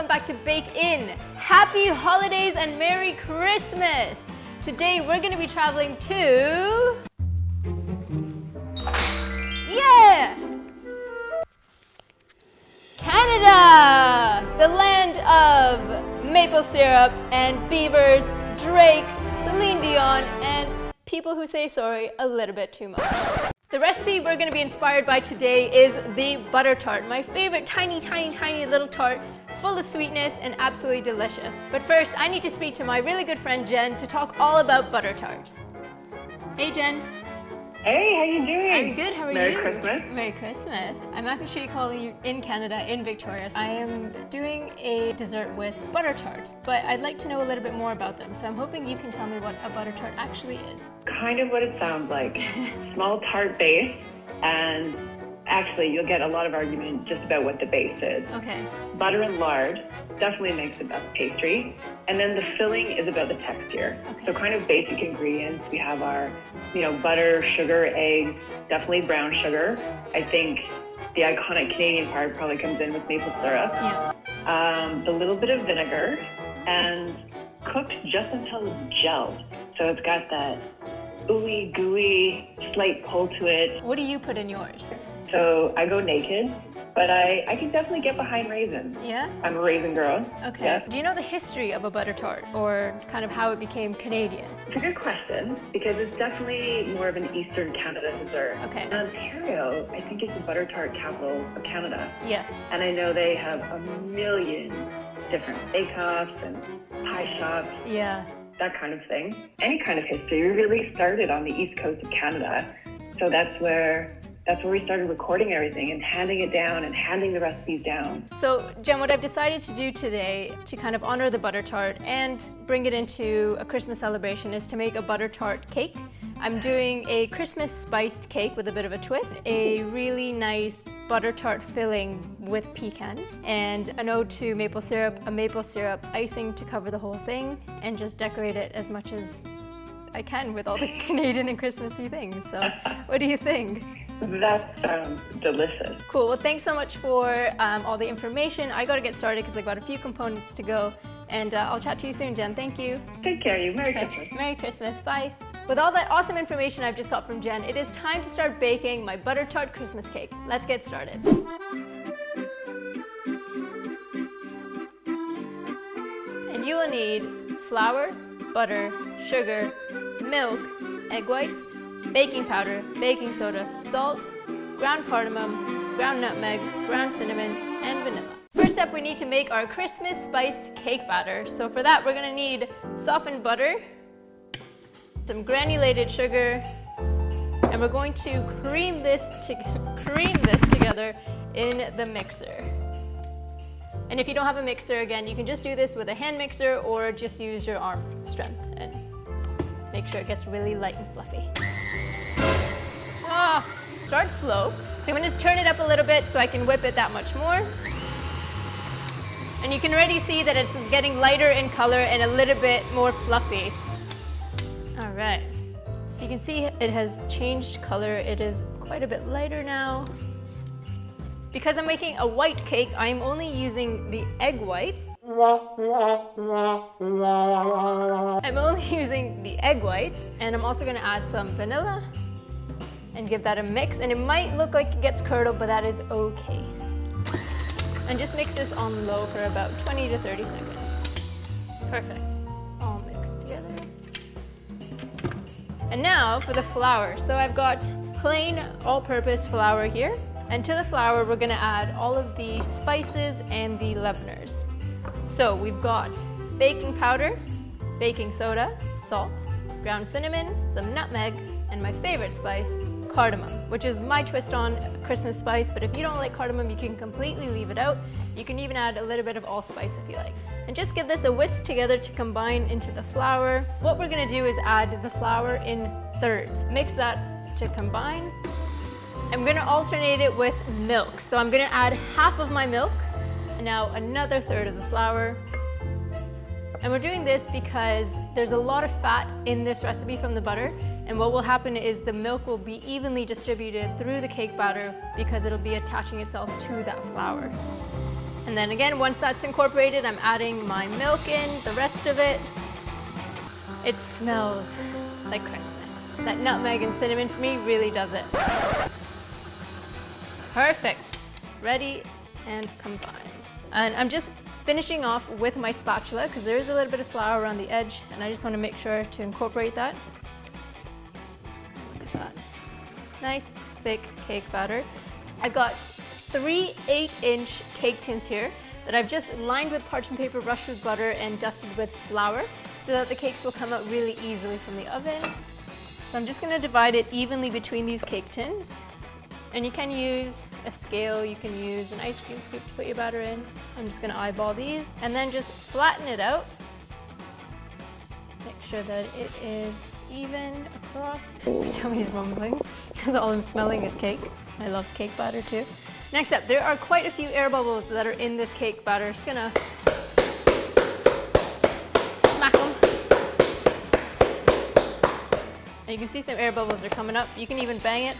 welcome back to Bake In. Happy holidays and Merry Christmas! Today we're going to be traveling to... Yeah! Canada! The land of maple syrup and beavers, Drake, Celine Dion, and people who say sorry a little bit too much. The recipe we're going to be inspired by today is the butter tart, my favorite tiny little tart, full of sweetness and absolutely delicious. But first, I need to speak to my really good friend Jen to talk all about butter tarts. Hey Jen. Hey, how you doing? I'm good, how are Merry you? Christmas. Merry Christmas. I'm actually calling you in Canada, in Victoria. I am doing a dessert with butter tarts, but I'd like to know a little bit more about them. So I'm hoping you can tell me what a butter tart actually is. Kind of what it sounds like. Small tart base, and actually you'll get a lot of argument just about what the base is. Okay. Butter and lard definitely makes the best pastry, and then the filling is about the texture. Okay. So kind of basic ingredients. We have our, butter, sugar, eggs, definitely brown sugar. I think the iconic Canadian part probably comes in with maple syrup. Yeah. A little bit of vinegar, and cooked just until it's gelled. So it's got that ooey gooey slight pull to it. What do you put in yours? So I go naked, but I can definitely get behind raisins. Yeah? I'm a raisin girl. Okay. Yes. Do you know the history of a butter tart, or kind of how it became Canadian? It's a good question, because it's definitely more of an Eastern Canada dessert. Okay. In Ontario, I think it's the butter tart capital of Canada. Yes. And I know they have a million different bake-offs and pie shops, Yeah. that kind of thing. Any kind of history really started on the East Coast of Canada. So that's where we started recording everything and handing it down and handing the recipes down. So Jen, what I've decided to do today to kind of honor the butter tart and bring it into a Christmas celebration is to make a butter tart cake. I'm doing a Christmas spiced cake with a bit of a twist, a really nice butter tart filling with pecans, and an ode to maple syrup, a maple syrup icing to cover the whole thing, and just decorate it as much as I can with all the Canadian and Christmassy things. So what do you think? That sounds delicious. Cool, well thanks so much for all the information. I gotta get started because I've got a few components to go, and I'll chat to you soon, Jen. Thank you. Take care, you. Merry Christmas. Merry Christmas, bye. With all that awesome information I've just got from Jen, it is time to start baking my Butter Tart Christmas cake. Let's get started. And you will need flour, butter, sugar, milk, egg whites, baking powder, baking soda, salt, ground cardamom, ground nutmeg, ground cinnamon, and vanilla. First up, we need to make our Christmas spiced cake batter. So for that, we're gonna need softened butter, some granulated sugar, and we're going to cream this together in the mixer. And if you don't have a mixer, again, you can just do this with a hand mixer or just use your arm strength and make sure it gets really light and fluffy. Start slow. So I'm going to turn it up a little bit so I can whip it that much more. And you can already see that it's getting lighter in color and a little bit more fluffy. All right. So you can see it has changed color. It is quite a bit lighter now. Because I'm making a white cake, I'm only using the egg whites. I'm only using the egg whites, and I'm also going to add some vanilla and give that a mix. And it might look like it gets curdled, but that is okay. And just mix this on low for about 20 to 30 seconds. Perfect. All mixed together. And now for the flour. So I've got plain all-purpose flour here. And to the flour, we're gonna add all of the spices and the leaveners. So we've got baking powder, baking soda, salt, ground cinnamon, some nutmeg, and my favorite spice, cardamom, which is my twist on Christmas spice, but if you don't like cardamom, you can completely leave it out. You can even add a little bit of allspice if you like. And just give this a whisk together to combine into the flour. What we're gonna do is add the flour in thirds. Mix that to combine. I'm gonna alternate it with milk. So I'm gonna add half of my milk, and now another third of the flour. And we're doing this because there's a lot of fat in this recipe from the butter, and what will happen is the milk will be evenly distributed through the cake batter because it'll be attaching itself to that flour. And And then again, once that's incorporated, I'm adding my milk in, the rest of it. It smells like Christmas. That nutmeg and cinnamon for me really does it. Perfect. Ready and combined. And I'm just finishing off with my spatula because there is a little bit of flour around the edge and I just want to make sure to incorporate that. Look at that. Nice thick cake batter. I've got 3 8-inch cake tins here that I've just lined with parchment paper, brushed with butter, and dusted with flour so that the cakes will come out really easily from the oven. So I'm just going to divide it evenly between these cake tins. And you can use a scale, you can use an ice cream scoop to put your batter in. I'm just going to eyeball these and then just flatten it out. Make sure that it is even across. My tummy's rumbling because all I'm smelling is cake. I love cake batter too. Next up, there are quite a few air bubbles that are in this cake batter. Just gonna smack them. And you can see some air bubbles are coming up. You can even bang it.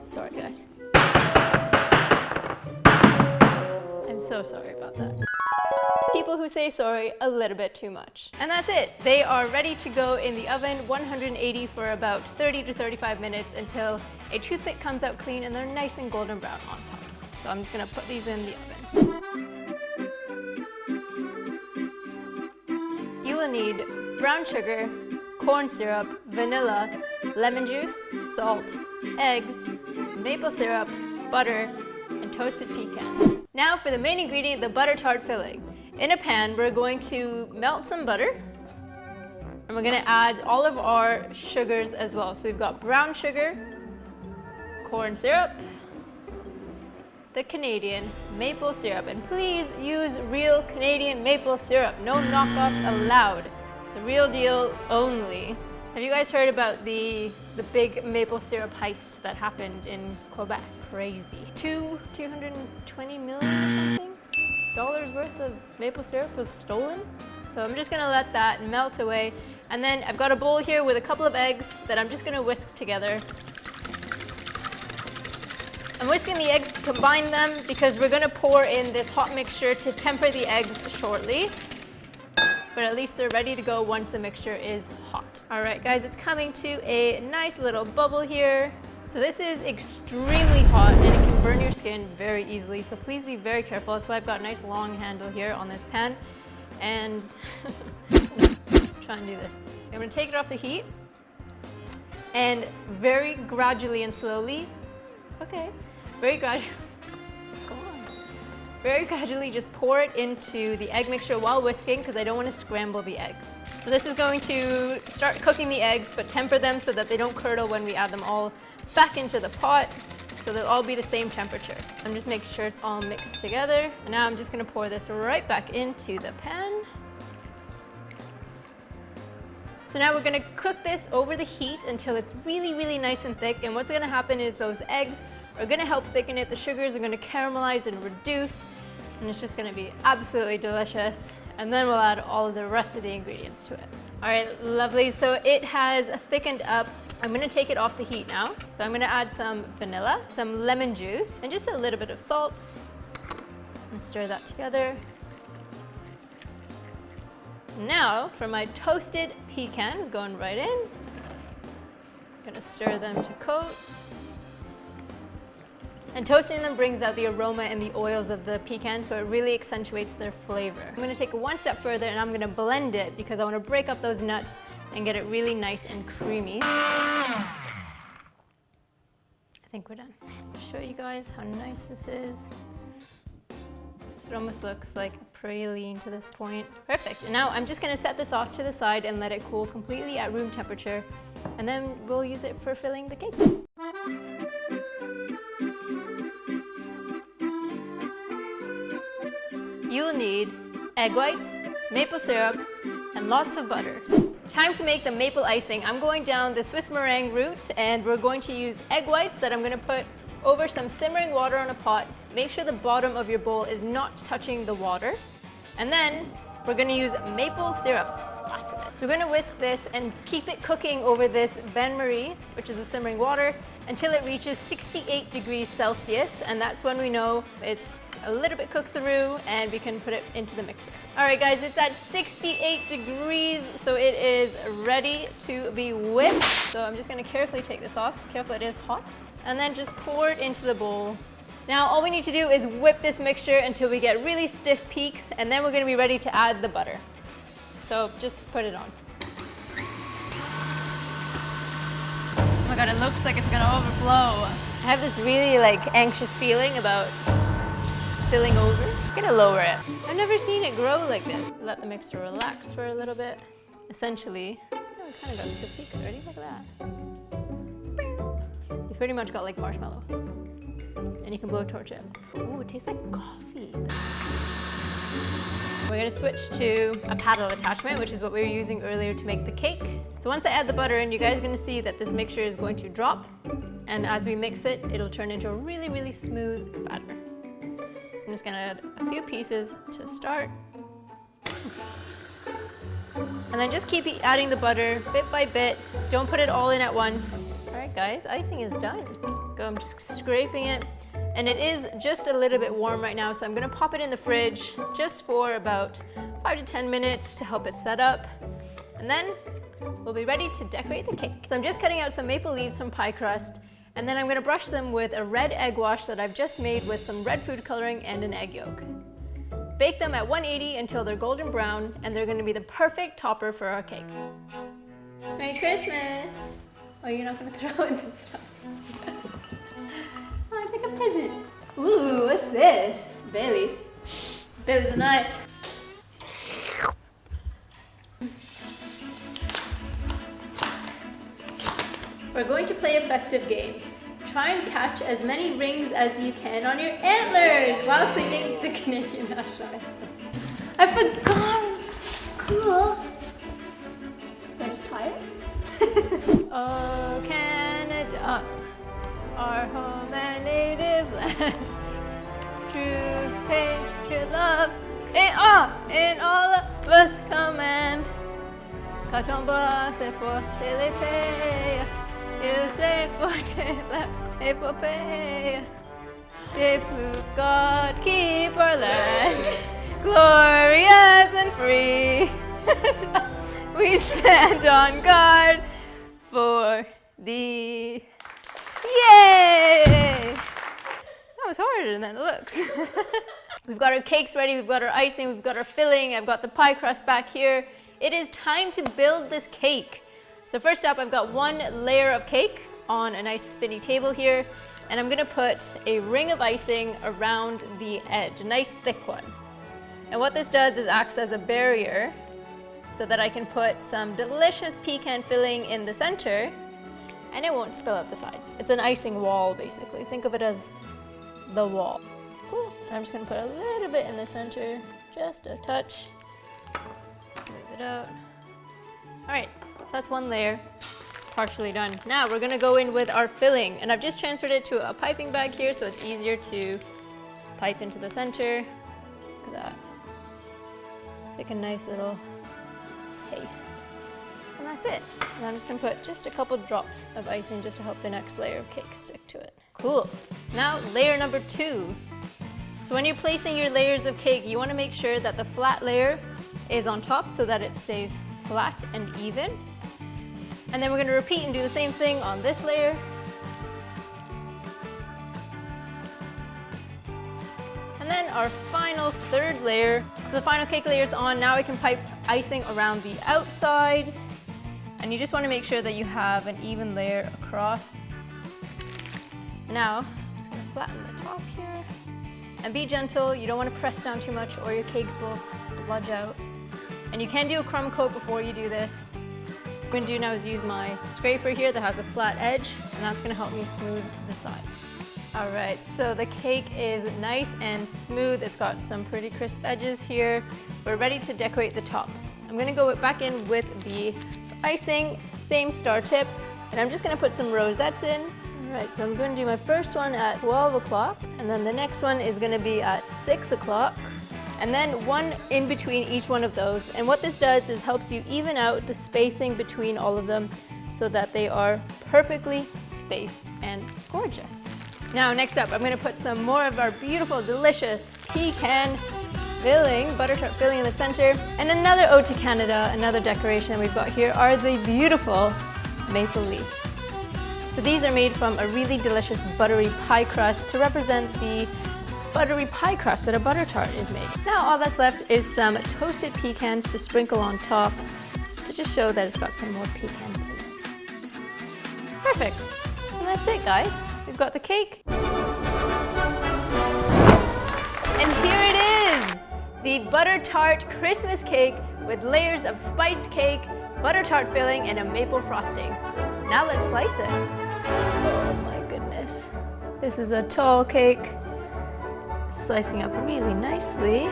Sorry guys. I'm so sorry about that. People who say sorry a little bit too much. And that's it. They are ready to go in the oven, 180 for about 30 to 35 minutes until a toothpick comes out clean and they're nice and golden brown on top. So I'm just gonna put these in the oven. You will need brown sugar, corn syrup, vanilla, lemon juice, salt, eggs, maple syrup, butter, and toasted pecans. Now for the main ingredient, the butter tart filling. In a pan, we're going to melt some butter, and we're gonna add all of our sugars as well. So we've got brown sugar, corn syrup, the Canadian maple syrup, and please use real Canadian maple syrup. No knockoffs allowed. The real deal only. Have you guys heard about the big maple syrup heist that happened in Quebec? Crazy. 220 million or something dollars worth of maple syrup was stolen. So I'm just gonna let that melt away. And then I've got a bowl here with a couple of eggs that I'm just gonna whisk together. I'm whisking the eggs to combine them because we're gonna pour in this hot mixture to temper the eggs shortly. But at least they're ready to go once the mixture is hot. All right, guys, it's coming to a nice little bubble here. So this is extremely hot and it can burn your skin very easily. So please be very careful. That's why I've got a nice long handle here on this pan. And try and do this. So I'm gonna take it off the heat and very gradually and slowly, very gradually just pour it into the egg mixture while whisking because I don't want to scramble the eggs. So this is going to start cooking the eggs but temper them so that they don't curdle when we add them all back into the pot. So they'll all be the same temperature. I'm just making sure it's all mixed together. And now I'm just going to pour this right back into the pan. So now we're going to cook this over the heat until it's really, really nice and thick. And what's going to happen is those eggs are going to help thicken it. The sugars are going to caramelize and reduce, and it's just going to be absolutely delicious. And then we'll add all of the rest of the ingredients to it. All right, lovely. So it has thickened up. I'm going to take it off the heat now. So I'm going to add some vanilla, some lemon juice, and just a little bit of salt. And stir that together. Now for my toasted pecans, going right in. I'm going to stir them to coat. And toasting them brings out the aroma and the oils of the pecan, so it really accentuates their flavor. I'm gonna take it one step further and I'm gonna blend it because I wanna break up those nuts and get it really nice and creamy. I think we're done. I'll show you guys how nice this is. So it almost looks like a praline to this point. Perfect, and now I'm just gonna set this off to the side and let it cool completely at room temperature, and then we'll use it for filling the cake. You'll need egg whites, maple syrup, and lots of butter. Time to make the maple icing. I'm going down the Swiss meringue route and we're going to use egg whites that I'm going to put over some simmering water on a pot. Make sure the bottom of your bowl is not touching the water. And then we're going to use maple syrup. Lots of it. So we're going to whisk this and keep it cooking over this bain-marie, which is the simmering water, until it reaches 68 degrees Celsius, and that's when we know it's a little bit cooked through, and we can put it into the mixer. All right guys, it's at 68 degrees, so it is ready to be whipped. So I'm just gonna carefully take this off. Careful, it is hot. And then just pour it into the bowl. Now all we need to do is whip this mixture until we get really stiff peaks, and then we're gonna be ready to add the butter. So just put it on. Oh my God, it looks like it's gonna overflow. I have this really anxious feeling about spilling over. I'm gonna lower it. I've never seen it grow like this. Let the mixture relax for a little bit. Essentially, oh, it kind of got stiff peaks already. Look at that. You pretty much got like marshmallow. And you can blow torch it. Oh, it tastes like coffee. We're gonna switch to a paddle attachment, which is what we were using earlier to make the cake. So once I add the butter in, you guys are gonna see that this mixture is going to drop. And as we mix it, it'll turn into a really, really smooth batter. So I'm just gonna add a few pieces to start. And then just keep adding the butter bit by bit. Don't put it all in at once. All right guys, icing is done. I'm just scraping it. And it is just a little bit warm right now, so I'm gonna pop it in the fridge just for about 5 to 10 minutes to help it set up. And then we'll be ready to decorate the cake. So I'm just cutting out some maple leaves from pie crust, and then I'm gonna brush them with a red egg wash that I've just made with some red food coloring and an egg yolk. Bake them at 180 until they're golden brown, and they're gonna be the perfect topper for our cake. Merry Christmas! Oh, you're not gonna throw in this stuff. Oh, it's like a present. Ooh, what's this? Baileys. Baileys are nice. We're going to play a festive game. Try and catch as many rings as you can on your antlers while singing the Canadian national anthem. I forgot! Cool. Did I just tie it? Oh, Canada, our home and native land. True patriot love in all of us command. Quand on boit, c'est pour l'épée. Il c'est pour l'épopée. Des plus God keep our land glorious and free. We stand on guard for thee. Yay! That was harder than it looks. We've got our cakes ready, we've got our icing, we've got our filling, I've got the pie crust back here. It is time to build this cake. So first up, I've got one layer of cake on a nice spinny table here, and I'm gonna put a ring of icing around the edge, a nice thick one. And what this does is acts as a barrier so that I can put some delicious pecan filling in the center and it won't spill out the sides. It's an icing wall, basically. Think of it as the wall. Cool. I'm just gonna put a little bit in the center, just a touch. Smooth it out. All right, so that's one layer, partially done. Now we're gonna go in with our filling, and I've just transferred it to a piping bag here so it's easier to pipe into the center. Look at that. It's like a nice little paste. And that's it. And I'm just gonna put just a couple drops of icing just to help the next layer of cake stick to it. Cool. Now layer number 2. So when you're placing your layers of cake, you wanna make sure that the flat layer is on top so that it stays flat and even. And then we're gonna repeat and do the same thing on this layer. And then our final third layer. So the final cake layer is on. Now I can pipe icing around the outside. And you just want to make sure that you have an even layer across. Now, I'm just going to flatten the top here. And be gentle. You don't want to press down too much or your cakes will spludge out. And you can do a crumb coat before you do this. What I'm going to do now is use my scraper here that has a flat edge, and that's going to help me smooth the sides. All right, so the cake is nice and smooth. It's got some pretty crisp edges here. We're ready to decorate the top. I'm going to go back in with the icing, same star tip, and I'm just going to put some rosettes in. All right, so I'm going to do my first one at 12 o'clock, and then the next one is going to be at 6 o'clock, and then one in between each one of those. And what this does is helps you even out the spacing between all of them so that they are perfectly spaced and gorgeous. Now, next up, I'm gonna put some more of our beautiful, delicious pecan filling, butter tart filling in the center. And another ode to Canada, another decoration that we've got here are the beautiful maple leaves. So these are made from a really delicious buttery pie crust to represent the buttery pie crust that a butter tart is made. Now all that's left is some toasted pecans to sprinkle on top to just show that it's got some more pecans in it. Perfect. And that's it, guys. We've got the cake. And here it is, the Butter Tart Christmas Cake with layers of spiced cake, butter tart filling, and a maple frosting. Now let's slice it. Oh my goodness. This is a tall cake. It's slicing up really nicely.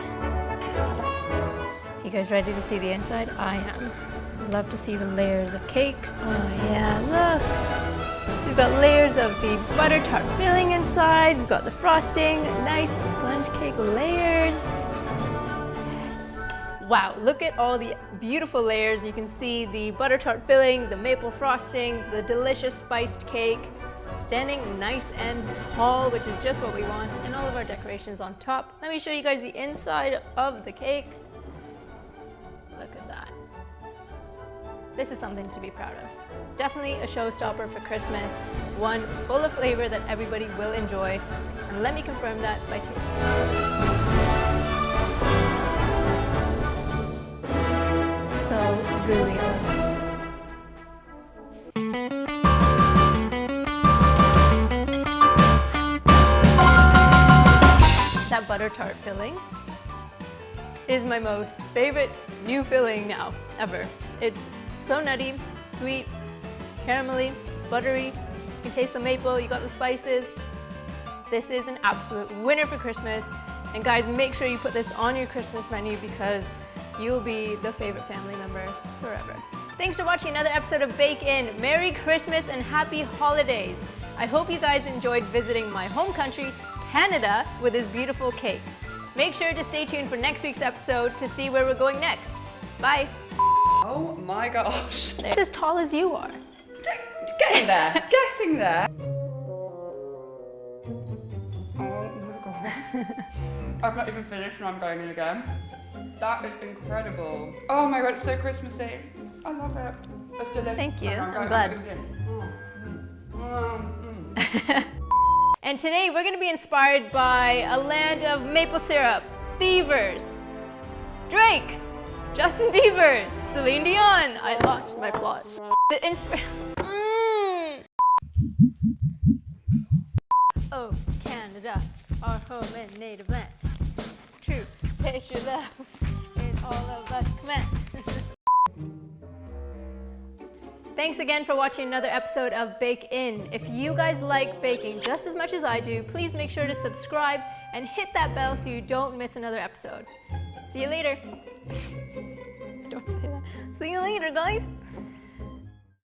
You guys ready to see the inside? I am. Love to see the layers of cakes. Oh yeah, look. We've got layers of the butter tart filling inside. We've got the frosting, nice sponge cake layers. Yes. Wow, look at all the beautiful layers. You can see the butter tart filling, the maple frosting, the delicious spiced cake, standing nice and tall, which is just what we want, and all of our decorations on top. Let me show you guys the inside of the cake. Look at that. This is something to be proud of. Definitely a showstopper for Christmas, one full of flavor that everybody will enjoy. And let me confirm that by tasting it. So gooey. That butter tart filling is my most favorite new filling now, ever. It's so nutty, sweet, caramelly, buttery. You can taste the maple, you got the spices. This is an absolute winner for Christmas. And guys, make sure you put this on your Christmas menu because you'll be the favorite family member forever. Thanks for watching another episode of Bake In. Merry Christmas and Happy Holidays. I hope you guys enjoyed visiting my home country, Canada, with this beautiful cake. Make sure to stay tuned for next week's episode to see where we're going next. Bye. Oh my gosh. It's as tall as you are. Getting there. Getting there. Oh my god. I've not even finished and I'm going in again. That is incredible. Oh my god, it's so Christmassy. I love it. It's delicious. Thank you. I'm glad. And today we're going to be inspired by a land of maple syrup, beavers, Drake, Justin Bieber, Celine Dion. I lost my plot. The Oh, Canada, our home and native land. True, picture love in all of us command. Thanks again for watching another episode of Bake In. If you guys like baking just as much as I do, please make sure to subscribe and hit that bell so you don't miss another episode. See you later. Don't say that. See you later, guys.